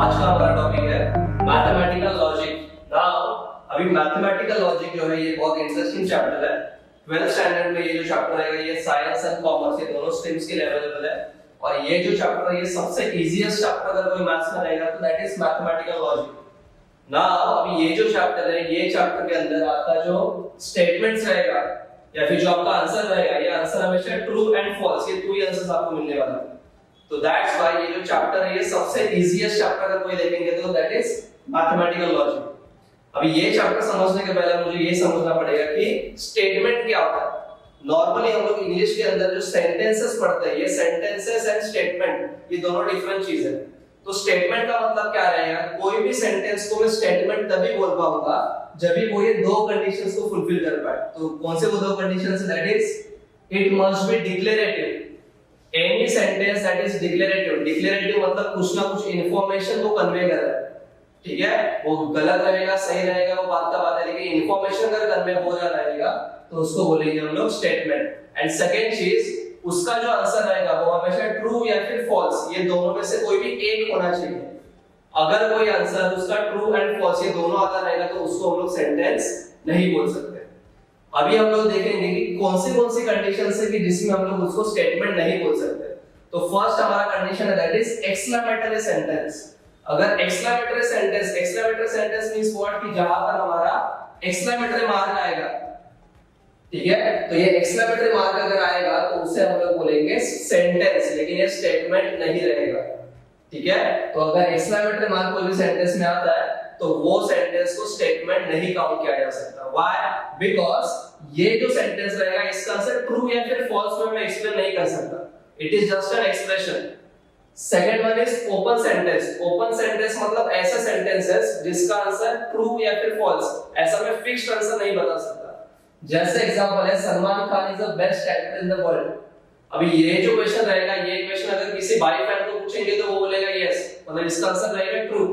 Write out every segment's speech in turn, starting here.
आज का हमारा टॉपिक है मैथमेटिकल लॉजिक। नाउ अभी मैथमेटिकल लॉजिक जो है ये बहुत इंटरेस्टिंग चैप्टर है। 12th स्टैंडर्ड में ये जो चैप्टर रहेगा ये साइंस एंड कॉमर्स ये दोनों स्ट्रीम्स के लिए अवेलेबल है। और ये जो चैप्टर है ये सबसे इजीएस्ट चैप्टर अगर कोई मैथ्स में रहेगा तो that is mathematical logic. Now अभी ये जो चैप्टर है ये चैप्टर के अंदर आपका जो स्टेटमेंट्स रहेगा या फिर जो आपका आंसर रहेगा ये आंसर हमेशा ट्रू एंड फॉल्स ये दो ही आंसर्स आपको मिलने वाला है। तो दैट्स व्हाई ये जो चैप्टर है ये सबसे इजीएस्ट चैप्टर अगर कोई देखेंगे तो दैट इज मैथमेटिकल लॉजिक। अभी ये चैप्टर समझने के पहले मुझे ये समझना पड़ेगा कि स्टेटमेंट क्या होता है। नॉर्मली हम लोग इंग्लिश के अंदर जो सेंटेंसेस पढ़ते हैं ये सेंटेंसेस एंड स्टेटमेंट ये दोनों डिफरेंट चीज है। तो स्टेटमेंट का मतलब क्या रहेगा, कोई भी सेंटेंस को मैं स्टेटमेंट तभी बोल पाऊंगा जब भी वो ये दो कंडीशंस को फुलफिल कर पाए। तो कौन से वो दो conditions, that is it must be declarative. Any sentence that is declarative, declarative मतलब कुछ ना कुछ इंफॉर्मेशन को कन्वे कर रहा है, ठीक है। वो गलत रहेगा सही रहेगा वो बात का बात है, लेकिन इंफॉर्मेशन अगर कन्वे हो रहा रहेगा तो उसको बोलेंगे हम लोग स्टेटमेंट। एंड सेकंड चीज उसका जो आंसर रहेगा वो हमेशा ट्रू या फिर फॉल्स ये दोनों में से कोई भी एक होना चाहिए। अगर कोई आंसर उसका ट्रू एंड फॉल्स ये दोनों अगर रहेगा तो उसको हम लोग सेंटेंस नहीं बोल सकते। अभी हम लोग देखेंगे कि कौन सी कंडीशंस है कि जिसमें हम लोग उसको स्टेटमेंट नहीं बोल सकते। तो फर्स्ट हमारा कंडीशन है दैट इज एक्सक्लेमेटरी सेंटेंस। अगर एक्सक्लेमेटरी सेंटेंस मींस व्हाट कि जहां पर हमारा एक्सक्लेमेटरी मार्क आएगा, ठीक है। तो ये एक्सक्लेमेटरी मार्क अगर आएगा तो उसे हम लोग बोलेंगे सेंटेंस, लेकिन ये स्टेटमेंट नहीं रहेगा, ठीक है। तो अगर एक्सक्लेमेटरी मार्क कोई भी सेंटेंस में आता है तो वो सेंटेंस को स्टेटमेंट नहीं काउंट किया जा सकता। व्हाई? बिकॉज़ ये जो सेंटेंस रहेगा इसका आंसर ट्रू या फिर फॉल्स में मैं एक्सप्लेन नहीं कर सकता। It is just an expression. Second one is open sentence. Open sentence मतलब ऐसा सेंटेंस है जिसका आंसर ट्रू या फिर फॉल्स ऐसा मैं फिक्स्ड आंसर नहीं बता सकता। जैसे एग्जांपल है Salman Khan is the best actor in the world. अभी ये जो क्वेश्चन रहेगा ये क्वेश्चन अगर किसी बाई फैन को पूछेंगे तो वो बोलेगा यस, मतलब इसका आंसर रहेगा ट्रू।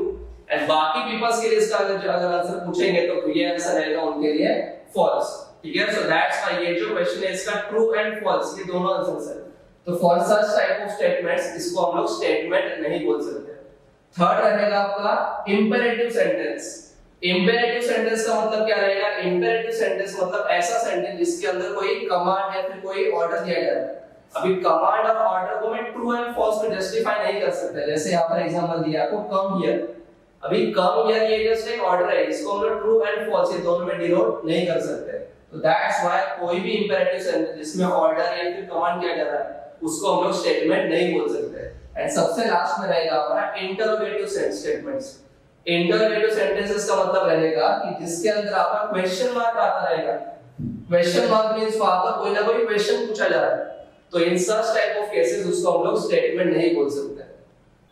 एंड बाकी पीपल्स के लिए इसका अगर आंसर पूछेंगे तो ये आंसर रहेगा उनके लिए फॉल्स, ठीक है। सो दैट्स व्हाई ये जो क्वेश्चन है इसका ट्रू एंड फॉल्स ये दोनों आंसर्स है। तो for such type of statements इसको हम लोग स्टेटमेंट नहीं बोल सकते। थर्ड रहेगा आपका इंपेरेटिव सेंटेंस। इंपेरेटिव सेंटेंस का मतलब क्या रहेगा, इंपेरेटिव सेंटेंस मतलब ऐसा सेंटेंस जिसके अंदर कोई कमांड या फिर कोई ऑर्डर दिया जाए। अभी कमांड और ऑर्डर को मैं ट्रू एंड फॉल्स में जस्टिफाई नहीं कर सकता। जैसे यहाँ पर एग्जांपल दिया आपको कम हियर। अभी कम हियर ये जस्ट एक ऑर्डर है, इसको हम लोग ट्रू एंड फॉल्स ये दोनों में डिनोट नहीं कर सकते। तो दैट्स व्हाई कोई भी इंपेरेटिव सेंटेंस जिसमें ऑर्डर या फिर कमांड किया जा रहा है उसको हम लोग स्टेटमेंट नहीं बोल सकते। एंड सबसे लास्ट में रहेगा हमारा इंटरोगेटिव स्टेटमेंट्स। इंटरोगेटिव सेंटेंसेस का मतलब रहेगा कि जिसके अंदर आपका क्वेश्चन मार्क आता रहेगा। क्वेश्चन मार्क मींस वहां पर कोई ना कोई क्वेश्चन पूछा जा रहा है, तो इन सच टाइप ऑफ केसेस उसको हम लोग स्टेटमेंट नहीं बोल सकते।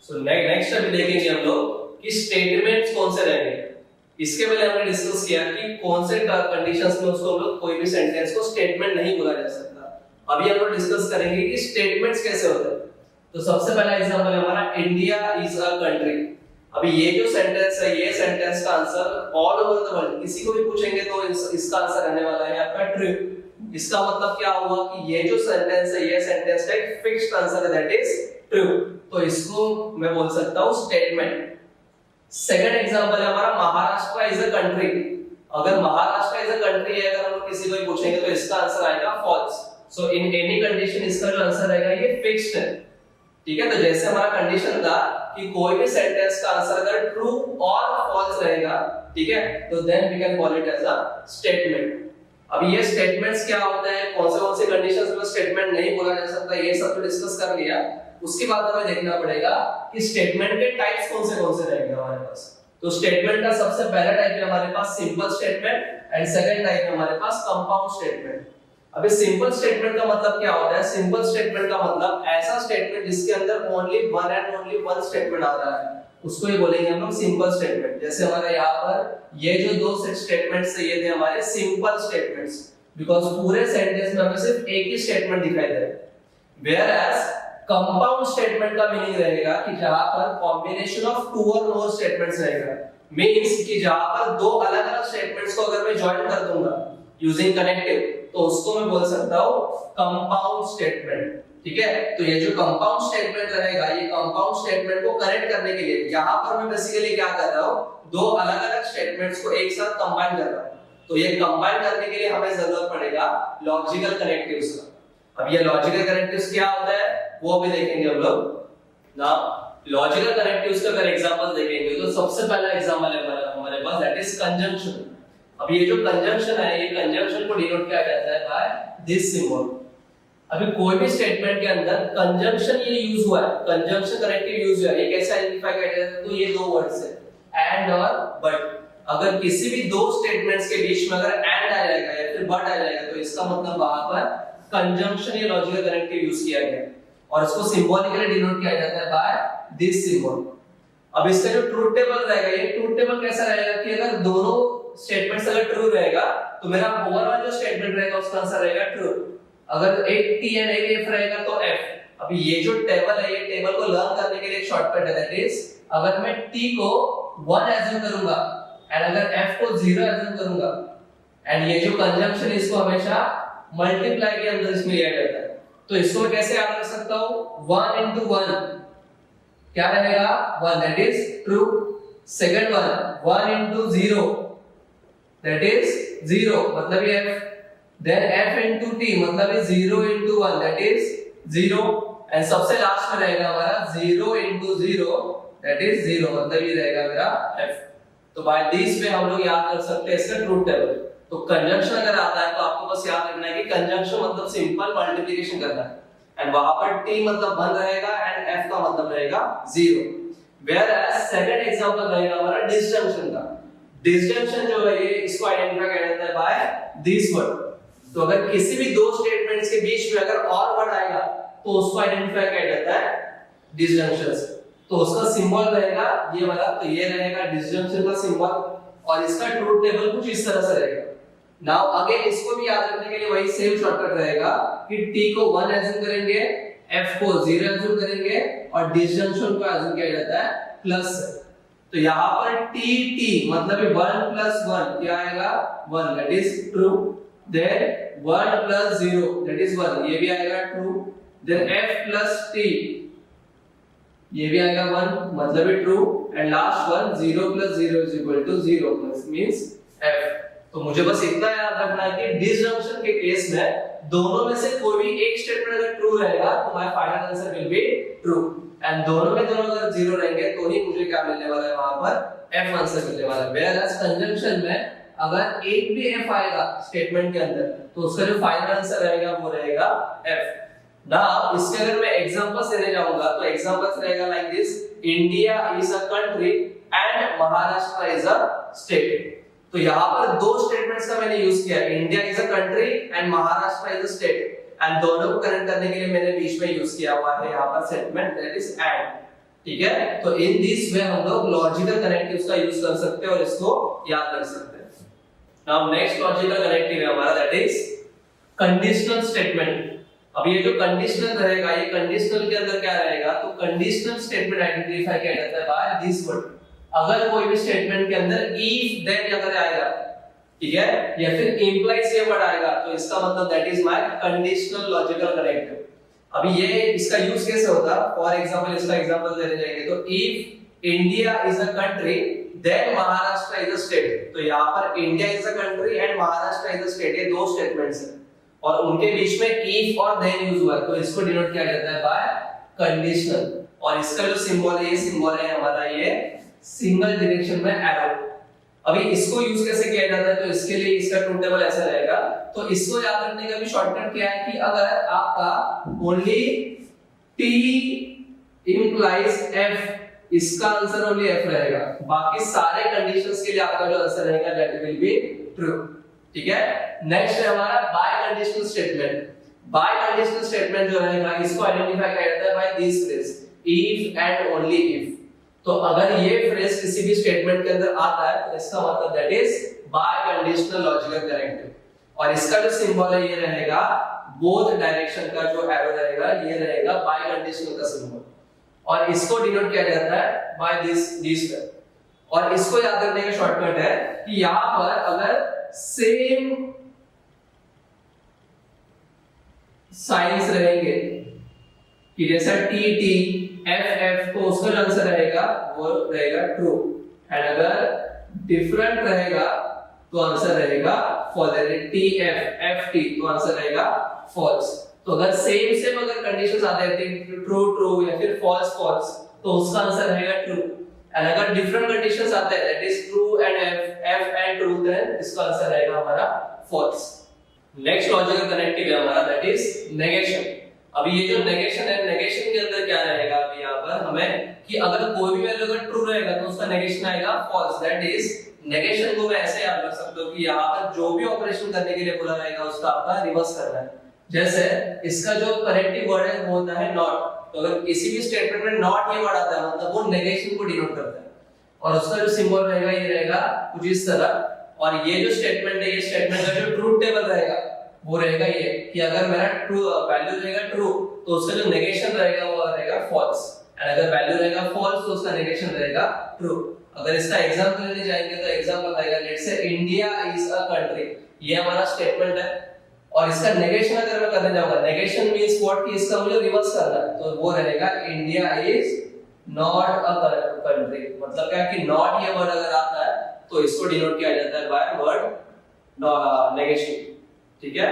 सो नेक्स्ट अभी देखेंगे हम लोग कि स्टेटमेंट्स कौन से रहेंगे। इसके पहले हमने डिस्कस किया कि कौन से कंडीशंस में उसको हम लोग कोई भी सेंटेंस को स्टेटमेंट नहीं बोला जा सकता। अभी हम लोग डिस्कस करेंगे कि स्टेटमेंट्स कैसे होते हैं। तो सबसे पहला एग्जांपल है हमारा इंडिया इज अ कंट्री। अभी ये जो सेंटेंस है ये सेंटेंस का answer all over the world किसी को भी पूछेंगे तो इसका आंसर रहने वाला है आपका ट्रू। इसका मतलब क्या हुआ कि ये जो सेंटेंस है ये सेंटेंस का एक फिक्स्ड आंसर है दैट इज ट्रू। तो इसको मैं बोल सकता हूं स्टेटमेंट। सेकंड एग्जांपल है हमारा महाराष्ट्र इज अ कंट्री। अगर महाराष्ट्र इज अ कंट्री है अगर हम किसी को भी पूछेंगे तो इसका आंसर आएगा false. So in any condition इसका जो आंसर रहेगा ये फिक्स्ड है, ठीक है। तो जैसे हमारा कंडीशन था कि कोई भी सेंटेंस का आंसर अगर ट्रू और फॉल्स रहेगा, ठीक है, तो then we can call it as a statement. अभी ये स्टेटमेंट्स क्या होता है, कौन से कंडीशंस में स्टेटमेंट नहीं बोला जा सकता, ये सब तो डिस्कस कर लिया। उसके बाद हमें देखना पड़ेगा कि स्टेटमेंट के टाइप्स कौन से रहेंगे हमारे पास। तो स्टेटमेंट का सबसे पहला टाइप है हमारे पास simple statement and second type है हमारे पास कंपाउंड स्टेटमेंट। अभी सिंपल स्टेटमेंट का मतलब क्या होता है, सिंपल स्टेटमेंट का मतलब ऐसा स्टेटमेंट जिसके अंदर ओनली वन स्टेटमेंट आ रहा है उसको ही बोलेंगे हम लोग सिंपल स्टेटमेंट। जैसे हमारे यहाँ पर ये जो दो स्टेटमेंट्स ये थे हमारे सिंपल स्टेटमेंट्स, बिकॉज़ पूरे सेंटेंस में हमें सिर्फ एक ही स्टेटमेंट दिखाई दे रहा है। वेयर एज कंपाउंड स्टेटमेंट का मीनिंग रहेगा कि जहां पर कॉम्बिनेशन ऑफ टू और मोर स्टेटमेंट्स रहेगा। मींस कि जहां पर दो अलग-अलग स्टेटमेंट्स को अगर मैं ज्वाइन कर दूंगा यूजिंग कनेक्टिव तो उसको मैं बोल सकता हूँ कंपाउंड स्टेटमेंट। ठीक है, तो ये जो कंपाउंड स्टेटमेंट रहेगा, ये कंपाउंड स्टेटमेंट को करेक्ट करने के लिए यहाँ पर मैं बेसिकली क्या कर रहा हूँ, दो अलग अलग स्टेटमेंट्स को एक साथ कंबाइन कर रहा हूँ। तो ये कंबाइन करने के लिए हमें जरूरत पड़ेगा लॉजिकल कनेक्टिव्स का। अब ये लॉजिकल कनेक्टिव्स क्या होता है वो भी देखेंगे हम लोग ना। लॉजिकल कनेक्टिव्स का अगर एग्जांपल देखेंगे तो सबसे पहला एग्जांपल है हमारे पास, दैट इज कंजंक्शन। अब ये जो कंजंक्शन है, ये कंजंक्शन को डिनोट किया जाता है बाय दिस सिंबल। अभी कोई भी स्टेटमेंट के अंदर कंजंक्शन ये यूज हुआ है, कंजंक्शन कनेक्टिव यूज हुआ है, ये कैसे आइडेंटिफाई किया जाता है, तो ये दो वर्ड्स है एंड और बट। अगर किसी भी दो स्टेटमेंट्स के बीच में अगर एंड आ जाएगा या फिर बट आ जाएगा तो इसका मतलब वहां पर कंजंक्शन या लॉजिकल कनेक्टिव यूज किया गया और इसको सिंबॉलिकली डिनोट किया जाता है बाय दिस सिंबल। अब इसका जो ट्रूथ टेबल रहेगा, ये ट्रूथ टेबल कैसा रहेगा कि अगर दोनों स्टेटमेंट्स अगर ट्रू रहेगा तो मेरा ओवरऑल जो स्टेटमेंट रहेगा उसका आंसर रहेगा ट्रू। अगर एक टी एंड एक एफ रहेगा तो एफ। अभी ये जो टेबल है, ये टेबल को लर्न करने के लिए एक शॉर्टकट है, दैट इज अगर मैं टी को 1 एज्यूम करूंगा एंड अगर एफ को 0 एज्यूम करूंगा एंड ये जो कंजंक्शन इसको हमेशा मल्टीप्लाई के अंदर इसमें लिया जाता है, तो इसको मैं कैसे याद कर सकता हूं, 1 into 1 क्या रहेगा 1, that is true. Second one 1 into 0 that is 0, मतलब ये f। then f into t मतलब ये 0 into 1 that is 0 एंड सबसे लास्ट में रहेगा हमारा 0 into 0 that is 0 मतलब ये रहेगा मेरा f। तो बाय दिस वे हम लोग याद कर सकते हैं इसका ट्रूथ टेबल। तो कंजंक्शन अगर आता है तो आपको बस याद रखना है कि कंजंक्शन मतलब सिंपल मल्टीप्लिकेशन करना है एंड वहां पर t मतलब 1 रहेगा एंड f का मतलब रहेगा 0। वेयर एज सेकंड एग्जांपल रहेगा हमारा डिसजंक्शन का। डिसजंक्शन जो है ये इसको आइडेंटिफाई किया जाता है बाय दिस वर्ड। तो अगर किसी भी दो स्टेटमेंट्स के बीच में अगर और वर्ड आएगा तो उसको आइडेंटिफाई किया जाता है डिसजंक्शन से। तो उसका सिंबल रहेगा ये वाला, तो ये रहेगा डिसजंक्शन का सिंबल और इसका ट्रूथ टेबल कुछ इस तरह से रहेगा। नाउ अगेन इसको भी याद रखने के लिए वही सेम शॉर्टकट रहेगा कि t को 1 एज्यूम करेंगे, f को 0 एज्यूम करेंगे और डिसजंक्शन को एज्यूम किया जाता है प्लस। तो यहाँ पर t मतलब 1 plus 1 क्या आएगा 1, that is true. then 1 plus 0 that is 1 ये भी आएगा true। then f plus t ये भी आएगा 1 मतलब भी true and last one 0 plus 0 is equal to 0 plus means f। तो मुझे बस इतना याद रखना है कि डिसजंक्शन के केस में दोनों में से कोई भी एक स्टेटमेंट अगर ट्रू रहेगा तो my final answer will be true and दोनों में दोनों अगर 0 रहेंगे तो ही मुझे क्या मिलने वाला है, वहां पर f आंसर मिलने वाला है। whereas कंजंक्शन में अगर एक भी f आएगा स्टेटमेंट के अंदर तो उसका जो फाइनल आंसर रहेगा वो रहेगा f। नाउ इसके अगर मैं एग्जांपल्स देने जाऊंगा तो एग्जांपल्स रहेगा like this, India is a country and Maharashtra is a state. तो यहाँ पर दो स्टेटमेंट्स का मैंने यूज किया, India is a country and Maharashtra is a state and दोनों को कनेक्ट करने के लिए मैंने बीच में यूज किया हुआ है यहाँ पर स्टेटमेंट दैट इज एंड। ठीक है, तो इन दिस वे हम लोग लॉजिकल कनेक्टिव्स का यूज कर सकते हैं और इसको याद रख सकते हैं। Now next logical connective है हमारा that is conditional statement। अब ये जो conditional रहेगा, ये conditional के अंदर क्या रहेगा, तो conditional statement आइडेंटिफाई किया जाता है बाय दिस वर्ड। अगर कोई भी स्टेटमेंट के अंदर if then अगर आएगा, ठीक है, या फिर implies ये वर्ड आएगा तो इसका मतलब that is my conditional logical connective। अभी ये इसका यूज कैसे होता है, फॉर एग्जांपल इसका एग्जांपल देने जाएंगे तो if India is a country then Maharashtra is a state। तो यहाँ पर India is a country and Maharashtra is a state, ये दो स्टेटमेंट्स हैं और उनके बीच में if और then यूज हुआ है तो इसको डिनोट किया जाता है बाय कंडीशनल। और इसका जो सिंबल है, ये सिंबल है हमारा ये सिंगल डायरेक्शन में एरो। अभी इसको यूज कैसे किया जाता है, तो इसके लिए इसका ट्रूथ टेबल ऐसा रहेगा। तो इसको याद रखने का भी शॉर्टकट क्या है कि अगर आपका ओनली t implies f, इसका आंसर ओनली f रहेगा, बाकी सारे कंडीशंस के लिए आपका जो आंसर रहेगा दैट विल बी ट्रू। ठीक है, नेक्स्ट है हमारा biconditional statement. Biconditional statement जो रहेगा इसको आइडेंटिफाई किया जाता है by this phrase if and only if. तो अगर ये फ्रेज किसी भी स्टेटमेंट के अंदर आता है तो इसका मतलब that is by conditional logical connective और इसका जो सिंबल है ये रहेगा बोथ डायरेक्शन का जो एरो रहेगा ये रहेगा बाय कंडीशनल का सिंबल और इसको डिनोट किया जाता है बाय दिस और इसको याद रखने का शॉर्टकट है कि यहाँ पर अगर सेम साइंस रहेंगे कि जैसा टी टी एफ एफ, तो उसका जो आंसर रहेगा वो रहेगा ट्रू। एंड अगर डिफरेंट रहेगा तो आंसर रहेगा false. T F F T, तो आंसर रहेगा फॉल्स। तो अगर सेम अगर कंडीशंस आ जाती है ट्रू ट्रू या फिर फॉल्स फॉल्स, तो उसका आंसर रहेगा ट्रू। एंड अगर डिफरेंट कंडीशंस आते हैं that is true and F F and true, then इसका आंसर रहेगा हमारा फॉल्स। नेक्स्ट लॉजिकल कनेक्टिव है हमारा दैट इज नेगेशन। अभी ये जो नेगेशन है, नेगेशन के अंदर क्या रहेगा अभी यहाँ पर हमें कि अगर कोई भी वैल्यू अगर ट्रू रहेगा तो उसका नेगेशन आएगा फॉल्स। दैट इज नेगेशन को मैं ऐसे याद रख सकता हूँ कि यहाँ पर जो भी ऑपरेशन करने के लिए बोला रहेगा उसका आपका रिवर्स करना है। जैसे इसका जो कनेक्टिव वर्ड है वो होता है नॉट। तो अगर किसी भी स्टेटमेंट में नॉट ये वर्ड आता है मतलब वो नेगेशन को डिनोट करता है, और उसका जो सिंबल रहेगा ये रहेगा कुछ इस तरह। और ये जो स्टेटमेंट है, ये स्टेटमेंट का जो ट्रूथ टेबल रहेगा वो रहेगा ये कि अगर मेरा ट्रू वैल्यू रहेगा ट्रू तो उसका जो नेगेशन रहेगा वो रहेगा फॉल्स, एंड अगर वैल्यू रहेगा फॉल्स तो उसका नेगेशन रहेगा ट्रू। अगर इसका एग्जांपल लेने जाएंगे तो एग्जांपल आएगा let's say India is a country, ये हमारा स्टेटमेंट है। और इसका नेगेशन अगर मैं करने जाऊंगा, नेगेशन मींस व्हाट कि इसका मुझे रिवर्स करना है, तो वो रहेगा India is not a country. मतलब क्या कि नॉट ये वर्ड अगर आता है तो इसको डिनोट किया जाता है बाय वर्ड नेगेशन। ठीक है,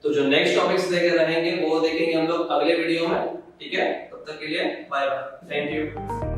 तो जो नेक्स्ट टॉपिक्स देखे रहेंगे वो देखेंगे हम लोग अगले वीडियो में। ठीक है, तब तक के लिए बाय बाय, थैंक यू।